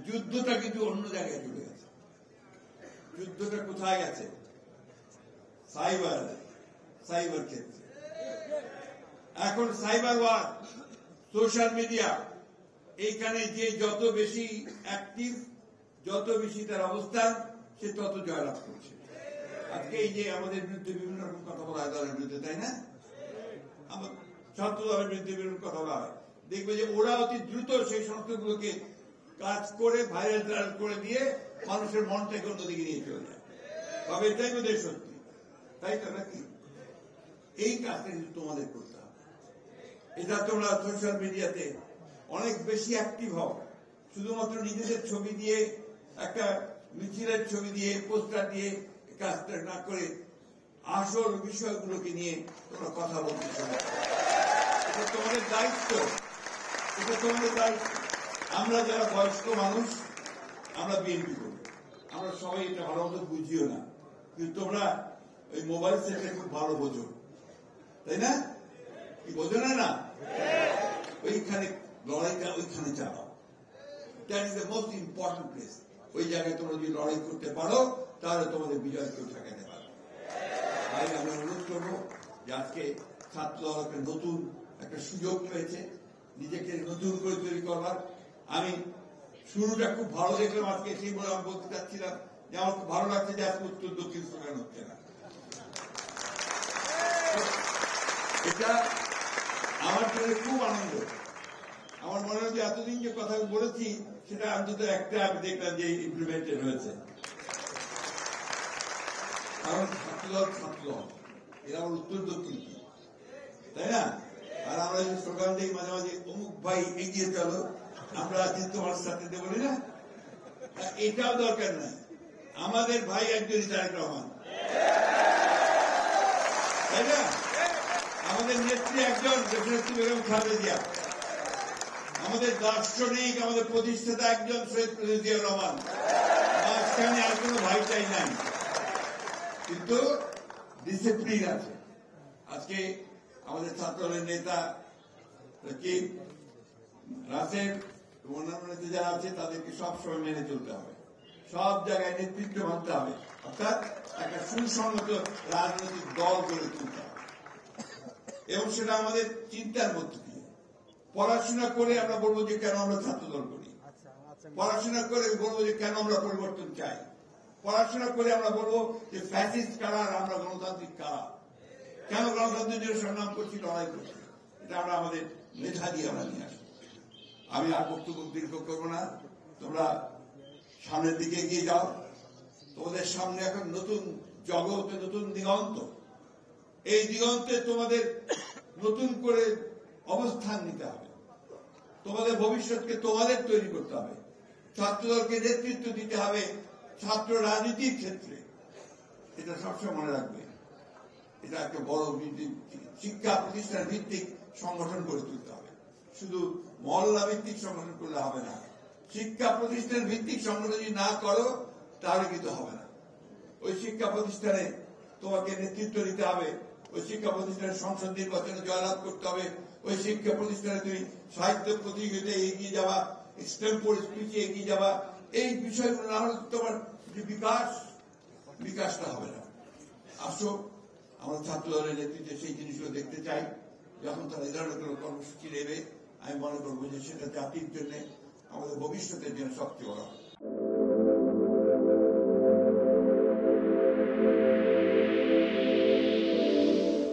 যুদ্ধটা কিন্তু অন্য জায়গায় চলে গেছে। যুদ্ধটা কোথায় গেছে? সাইবার ক্ষেত্রে। এখন সাইবার ওয়ার, সোশ্যাল মিডিয়া, এইখানে যে যত বেশি অ্যাক্টিভ, যত বেশি তার অবস্থান, সে তত জয়লাভ করছে। আজকে এই যে আমাদের বিরুদ্ধে বিভিন্ন রকম কথা বলা হয় দলের বিরুদ্ধে, তাই না? আমার ছাত্র দলের বিরুদ্ধে বিভিন্ন কথা বলা হয়, দেখবে যে ওরা অতি দ্রুত সেই সংস্থাগুলোকে কাজ করে ভাইরাল করে দিয়ে মানুষের মনটাকে অন্যদিকে নিয়ে চলে যায়। তবে এটাই বোধহয় সত্যি, তাই তো নাকি? এই কাজটা কিন্তু তোমাদের করতে হবে। এটা তোমরা সোশ্যাল মিডিয়াতে অনেক বেশি অ্যাক্টিভ হও। শুধুমাত্র নিজেদের ছবি দিয়ে, একটা মিছিলের ছবি দিয়ে, পোস্টার দিয়ে কাজটা না করে আসল বিষয়গুলোকে নিয়ে তোমরা কথা বলতে চাও। এটা তোমাদের দায়িত্ব, এটা তোমাদের দায়িত্ব। আমরা যারা বয়স্ক মানুষ, আমরা বিএনপি করি, আমরা সবাই এটা ভালো মতো বুঝিও না, কিন্তু তোমরা ওই মোবাইল সেটে খুব ভালো বোঝো, তাই না? কি বোঝো না? ওইখানে লড়াইটা ওইখানে চালাও। That is the most important place. ওই জায়গায় তোমরা যদি লড়াই করতে পারো, তাহলে তোমাদের বিজয় কেউ ঠেকাতে পারবে। তাই আমি অনুরোধ করবো যে আজকে ছাত্র দল একটা নতুন একটা সুযোগ পেয়েছে নিজেকে নতুন করে তৈরি করবার। আমি শুরুটা খুব ভালো দেখলাম আজকে, সেই বলে আমি বলতে চাচ্ছিলাম যে আমার খুব ভালো লাগছে যে আজকে উত্তর দক্ষিণ স্লোগান হচ্ছে না। এটা আমার জন্য খুব আনন্দ। আমার মনে হয় যে এতদিন যে কথা বলেছি সেটা অন্তত একটা আমি দেখলাম যে ইমপ্লিমেন্টেড হয়েছে। কারণ ছাত্র এরা আমার উত্তর দক্ষিণ, তাই না? আর আমরা যে স্লোগান দিই মাঝে মাঝে, অমুক ভাই এগিয়ে চলো, আমরা আছি তোমার সাথে দেব না, এটাও দরকার নাই। আমাদের ভাই একজনই তারেক রহমান, তাই না? আমাদের নেত্রী একজন দেশনেত্রী বেগম খালেদা জিয়া, আমাদের দার্শনিক, আমাদের প্রতিষ্ঠাতা একজন শহীদ প্রেসিডেন্ট জিয়াউর রহমান। মাঝখানে আর কোনো ভাই চাই নাই, কিন্তু ডিসিপ্লিন আছে। আজকে আমাদের ছাত্রদলের নেতা কি রাসেল, অন্যান্য নেতা যারা আছে, তাদেরকে সবসময় মেনে চলতে হবে, সব জায়গায় নেতৃত্ব মানতে হবে, অর্থাৎ একটা সুসংগত রাজনৈতিক দল গড়ে তুলতে হবে। এবং সেটা আমাদের চিন্তার মধ্যে দিয়ে পড়াশোনা করে আমরা বলবো যে কেন আমরা ছাত্রদল করি, পড়াশোনা করে বলবো যে কেন আমরা পরিবর্তন চাই, পড়াশোনা করে আমরা বলবো যে ফ্যাসিস্ট কারা, আমরা গণতান্ত্রিক কারা, কেন গণতন্ত্রের সংগ্রাম করছি, লড়াই করছি। এটা আমরা আমাদের মেধা দিয়ে আমরা নিয়ে আসবো। আমি আর বক্তব্য দীর্ঘ করবো না, তোমরা সামনের দিকে এগিয়ে যাও। তোমাদের সামনে এখন নতুন জগৎ, নতুন দিগন্ত। এই দিগন্তে তোমাদের নতুন করে অবস্থান নিতে হবে, তোমাদের ভবিষ্যৎকে তোমাদের তৈরি করতে হবে, ছাত্রদলকে নেতৃত্ব দিতে হবে ছাত্র রাজনীতির ক্ষেত্রে। এটা সবসময় মনে রাখবে। এটা একটা বড় শিক্ষা প্রতিষ্ঠান ভিত্তিক সংগঠন গড়ে তুলতে হবে। শুধু মহল্লা ভিত্তিক সংগঠন করলে হবে না। শিক্ষা প্রতিষ্ঠান ভিত্তিক সংগঠন যদি না করো তাহলে কিন্তু হবে না। ওই শিক্ষা প্রতিষ্ঠানে তোমাকে নেতৃত্ব দিতে হবে, ওই শিক্ষা প্রতিষ্ঠানের সংসদ নির্বাচনে জয়লাভ করতে হবে, ওই শিক্ষা প্রতিষ্ঠানে তুমি সাহিত্য প্রতিযোগিতায় এগিয়ে যাওয়া, এক্সটেম্পোর স্পিচে এগিয়ে যাওয়া, এই বিষয়গুলো না হলে তোমার যে বিকাশটা হবে না। আসো, আমরা ছাত্র দলের নেতৃত্বে সেই জিনিসগুলো দেখতে চাই। যখন তারা এই ধরনের কোনো কর্মসূচি নেবে, আমি মনে করবো যে সেটা জাতির জন্য, আমাদের ভবিষ্যতের জন্য সবচেয়ে বড়।